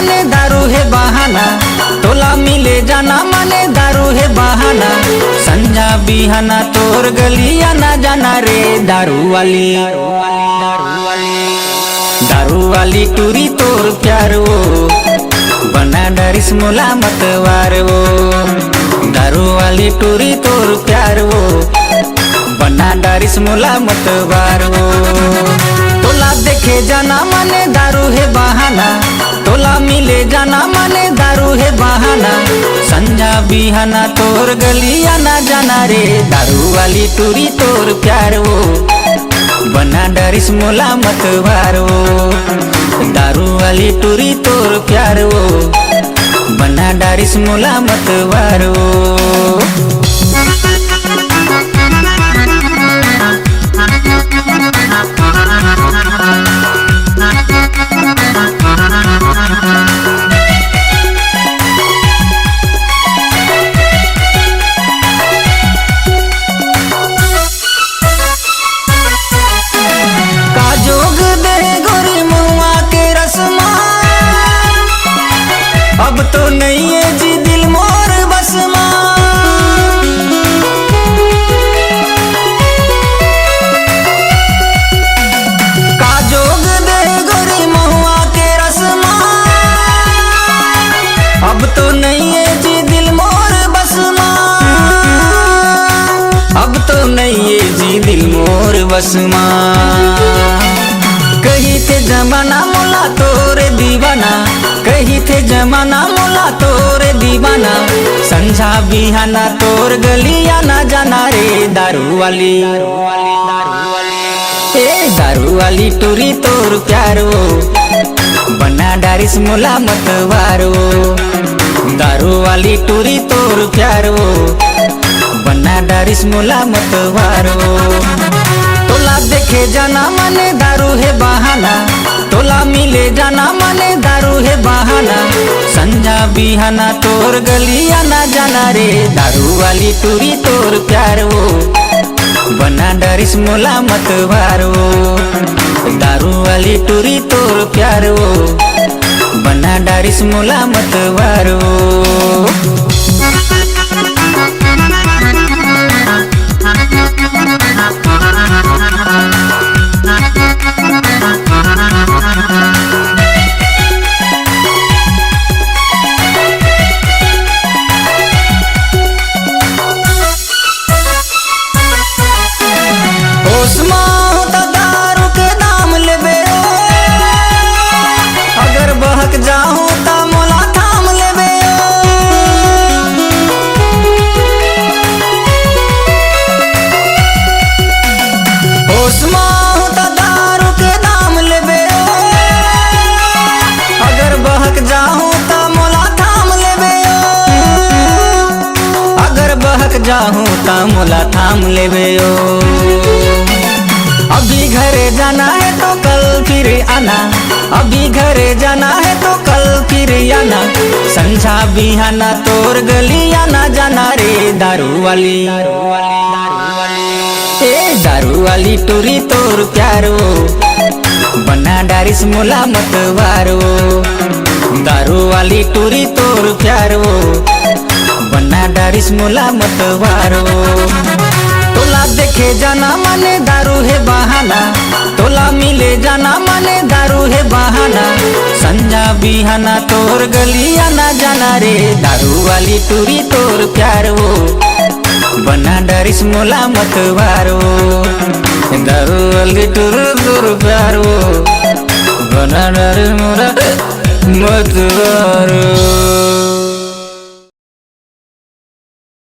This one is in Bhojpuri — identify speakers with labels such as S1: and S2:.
S1: माने दारू है बहाना, तोला मिले जाना माने दारू है बहाना। संजा बिहाना तोर गलिया ना जाना रे दारू वाली, दारू वाली टूरी तोर प्यार वो बना डरिस मोला मतवार वो। दारू वाली टूरी तोर प्यार वो बना डरिस मोला मतवार वो। तोला देखे जाना माने दारू है बहाना, तोला मिले जाना माने दारू है बहाना। संजा बिहाना तोर गलिया ना जाना रे दारू वाली टूरी तोर प्यार वो बना डरिस मोला मतवार वो। दारू वाली टूरी तोर प्यार वो बना डरिस मोला मतवार वो। अब तो नहीं है जी दिल मोर बस माँ, का जोग दे गोरी महुआ के रस्मा। अब तो नहीं है जी दिल मोर बस माँ, अब तो नहीं है जी दिल मोर बस माँ। कही थे जमाना मोला तोरे दीवाना, कही थे जमाना मोला तोरे दीवाना। संझा बिहाना तोर गलिया ना जाना रे दारू वाली, ए दारू वाली टूरी तोर प्यार वो बना डरिस मोला मतवार वो। दारू वाली टूरी तोर प्यार वो बना डरिस मोला मतवार वो। तोला देखे जाना माने दारू है बहाना, तोला मिले जाना माने दारू है बहाना। संजा बिहाना तोर गलिया ना जाना रे दारू वाली टूरी तोर प्यार वो बना डरिस मोला मतवार वो। दारू वाली टूरी तोर प्यार वो बना डरिस मोला मतवार वो। अगर बहक जाऊं ता मोला थाम लेबे, होश में ता दारू के दाम लेबे। अगर बहक जाऊं ता मोला थाम लेबे, अगर बहक जाऊं ता मोला थाम लेबे। अभी घरे जाना है तो कल फिर आना, अभी घरे जाना है तो कल फिर आना। संझा बिहाना तोर गलिया ना जाना रे दारू वाली, ए दारू वाली टूरी तोर प्यार वो बना डरिस मोला मतवार वो। दारू वाली टूरी तोर प्यार वो बना डरिस मोला मतवार वो। तोला देखे जाना माने दारू है बहाना, तोला मिले जाना माने दारू है बहाना। संजा बिहाना तोर गलिया ना जाना रे दारू वाली टूरी तोर प्यार वो बना डरिस मोला मतवार वो। दारू वाली टूरी तोर प्यार वो बना डरिस मोला मतवार वो।